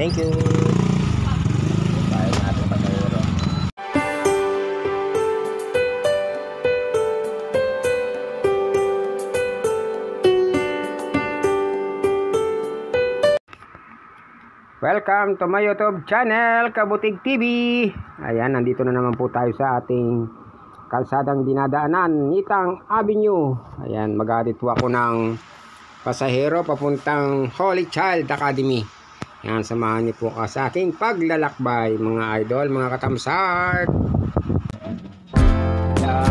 Thank you. Bayan natin pasahero. Welcome to my YouTube channel, Kabutig TV. Ayan, nandito na naman po tayo sa ating kalsadang dinadaanan, Nitang Avenue. Ayan, maghahatid po ako ng pasahero papuntang Holy Child Academy. Ayan, samahan niyo po ka sa aking paglalakbay, mga idol, mga katamsart. Ayan.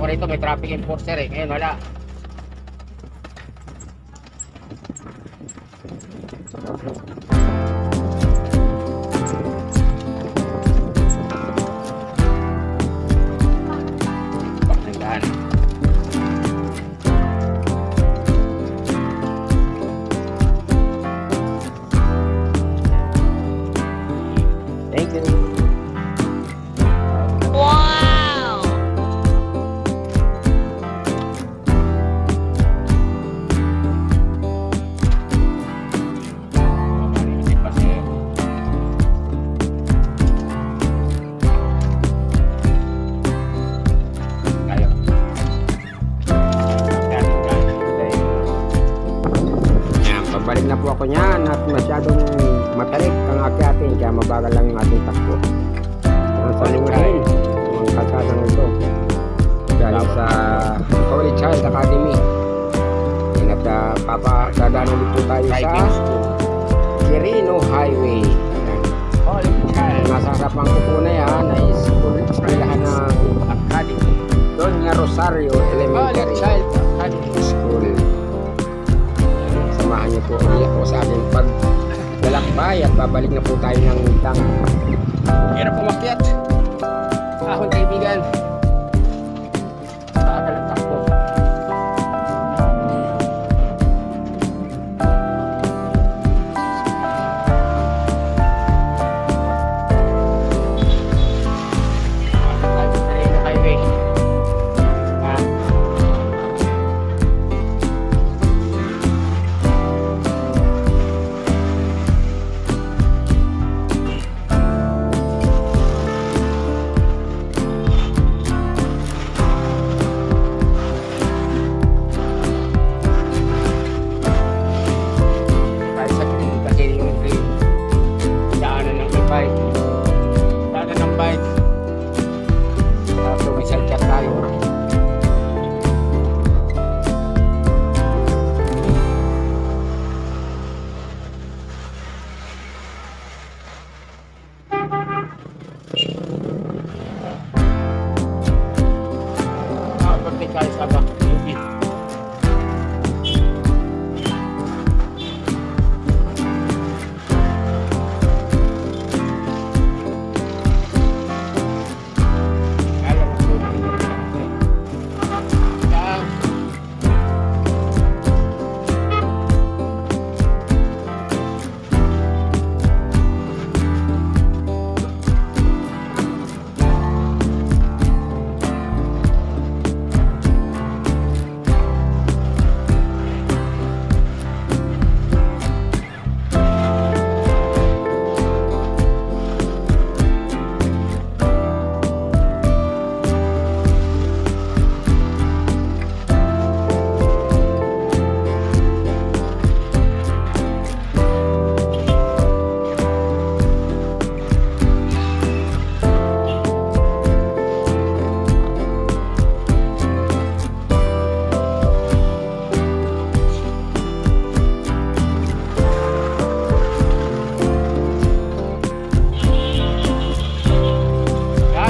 Ito may traffic enforcer eh, ngayon wala. Pakinggan. Thank you. Balik na po ako niyan at masyadong matarik ang akyatin kaya mabagal lang yung ating takbo. Ang saluhin ang kalsadang ito galing sa Holy Child Academy. At papadadaanan dito tayo sa Quirino Highway. Holy Child. Nasa harapan ko po na yan ay eskwelahan ng Academy, Doña Rosario Elementary School. Samahan niyo po ulit po sa ating paglalakbay at babalik na po tayo ng Nitang. Hirap umakyat. Ahon kaibigan. Nakakalantak po. makarating kayo sa UP.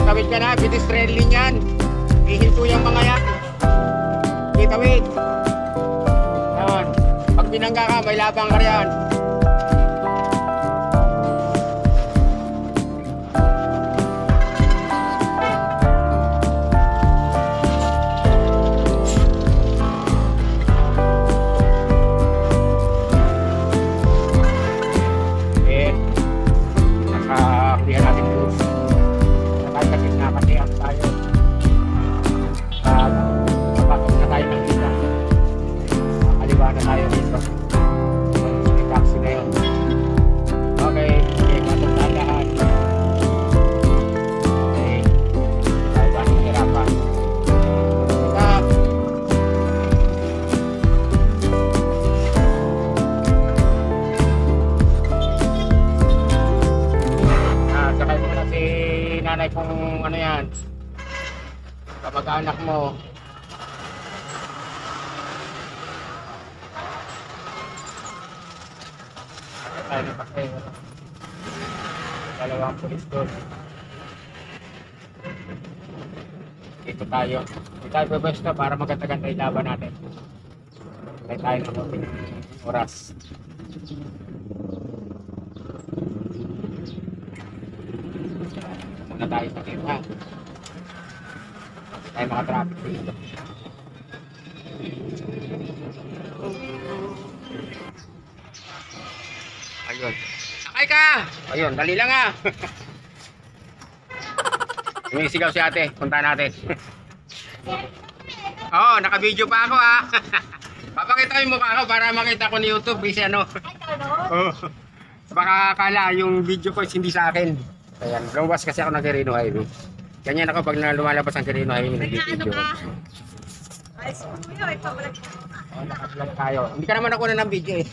Tawid ka na, pedestrian yan. Ihinto yung mga yan. Tawid. Yan. Pag binangga ka, may labang ka riyan. Nakakulihan natin bus. Kasi nakatiyak tayo. Napasok na tayo ng kita. Kaliwa na tayo dito. May taxi na yun. Okay, pasok na lahat. Okay, tayo ba ng hirapan? Stop! Sakay mo na si nanay kung ano yan, kamag-anak mo. Tayo na kasi dalawang pulis doon. Dito tayo. Dito tayo bebesto para maganda-ganda yung laban natin. Tayo tayo ng konting oras. Muna tayo sa kita. Kasi tayo mga traffic dito. Ayun. Sakay ka! Ayun, dali lang ah. Sumisigaw si ate. Punta natin. Oo, naka-video pa ako ah. Papakita ko yung mukha ko para makita ko ni YouTube. Kasi ano. Oh. Baka akala yung video ko hindi sa akin. Ayan, lumabas kasi ako ng Quirino Highway. Ganyan ako pag lumalabas ang Quirino Highway nag-video. Ay, suyo, ipabalag mo. Naka-vlog tayo. Hindi ka naman ako na ng video eh.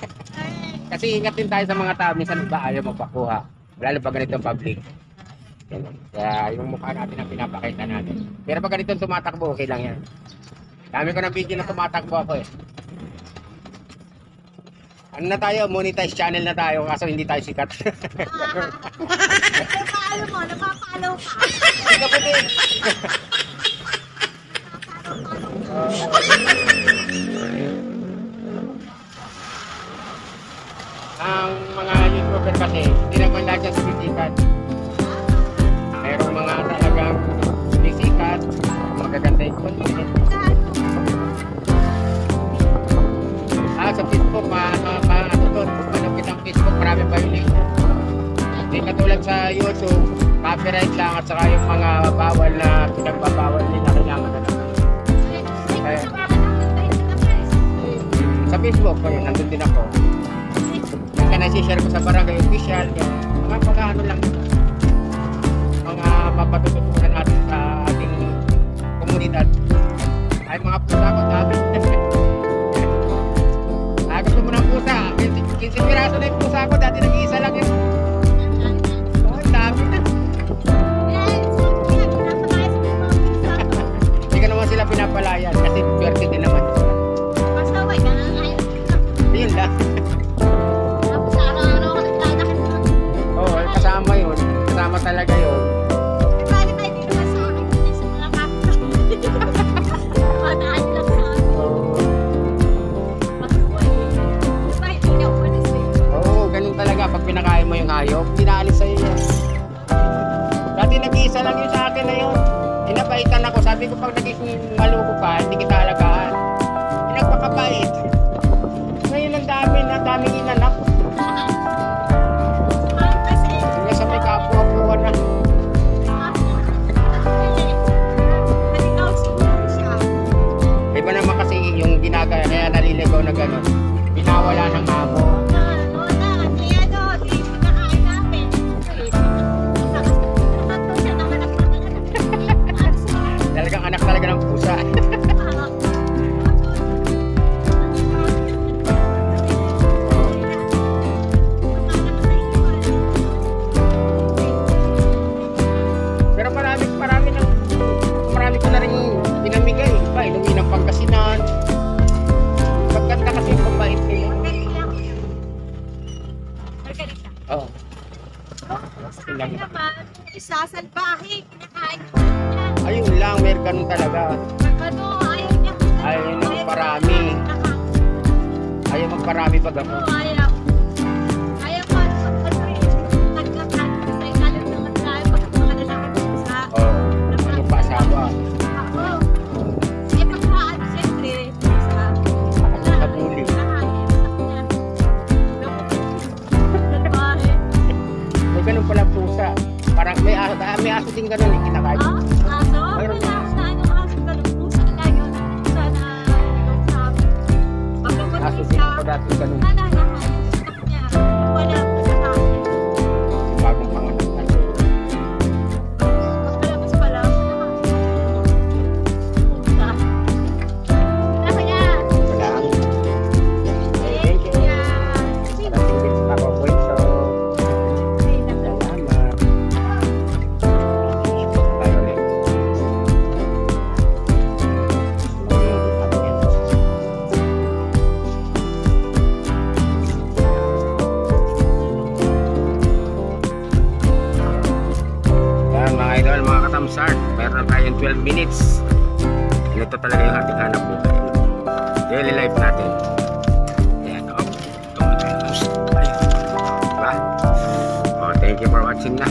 Kasi ingat din tayo sa mga tao. Minsan ba ayaw magpakuha. Lalo pag ganito public. Ganun. Kaya yung mukha natin ang pinapakita natin. Pero pag ganito tumatakbo, okay lang yan. Dami ko ng video na tumatakbo ako eh. Ano na tayo? Monetize channel na tayo kaso hindi tayo sikat. Napapalo mo, napapalo ka. Ikaw pa din. Ang mga YouTuber kasi hindi naman lahat yan sumisikat. Mayroong mga talagang sumisikat, magaganda yung content. Sa Facebook, manapit ang Facebook, maraming violation. Hindi katulad sa YouTube, copyright lang at saka yung mga bawal na pinagbabawal nila kailangan na lang. Sa Facebook, yun, nandun din ako. Kasi nasi-share ko sa barangay official, yan. Mga pag-ano lang yun. Mga mapatututunan natin sa ating komunidad. Ay mga pusa ko, dami. Gusto mo ng pusa, 15 piraso na yung pusa ko, dati nag-iisa lang yun. Oh, dami na. Hindi ka naman sila pinapalayan kasi swerte din naman. Pasaway ka na, ayaw. Yun lang. Tapos araw-araw ka nagdadakit mo. Oo, kasama yun. Kasama talaga yun. Bali tayo dito sa akin, sa mga kapatid. nakaluko ka, hindi kita alagaan. Pinagpakabait. Ngayon ang daming inanak. Kasi, Hanggang sa may kapuha-puha na. halikaw siguro siya. Iba naman kasi yung ginagaya, kaya naliligaw na gano'n. Pinawala ng amo. Talagang anak talaga ng pusa. Pero marami ko na rin pinamigay. Iba, inuwi ng Pangasinan. Maganda kasi yung pambait niya. Oo. Isa salbahe, kinakain Ayun lang, may ganun talaga. ano, ayaw niya. Ayaw niya ng parami. Ayaw magparami pag ako. Ayaw. Ayaw ko ano sa pagkakas. Nagkakain sa ilalim ng tayo pag mga lalaki sa Oo. Ano pa asawa? ako. Eh pagkaan, siyempre, sa Kabuli. May ganun pala pusa. Parang may aso din ganun eh, kinakain. Mayroon na sa ano aso ganun pusa tayo sa na sa pagkakas Aso din sa ako dati ganun. wala po sa akin. Bagong panganak na. Pagkalabas pa lang, pusa. Kaya, Wala. Thank you. Parating din sa ako kwento. Salamat. Tayo ulit. Yan mga idol, mga katamsart, meron na tayong 12 minutes. Ito talaga yung ating hanap buhay. Daily life natin. Ayan, oh. Ayun. Diba? Oh, thank you for watching na.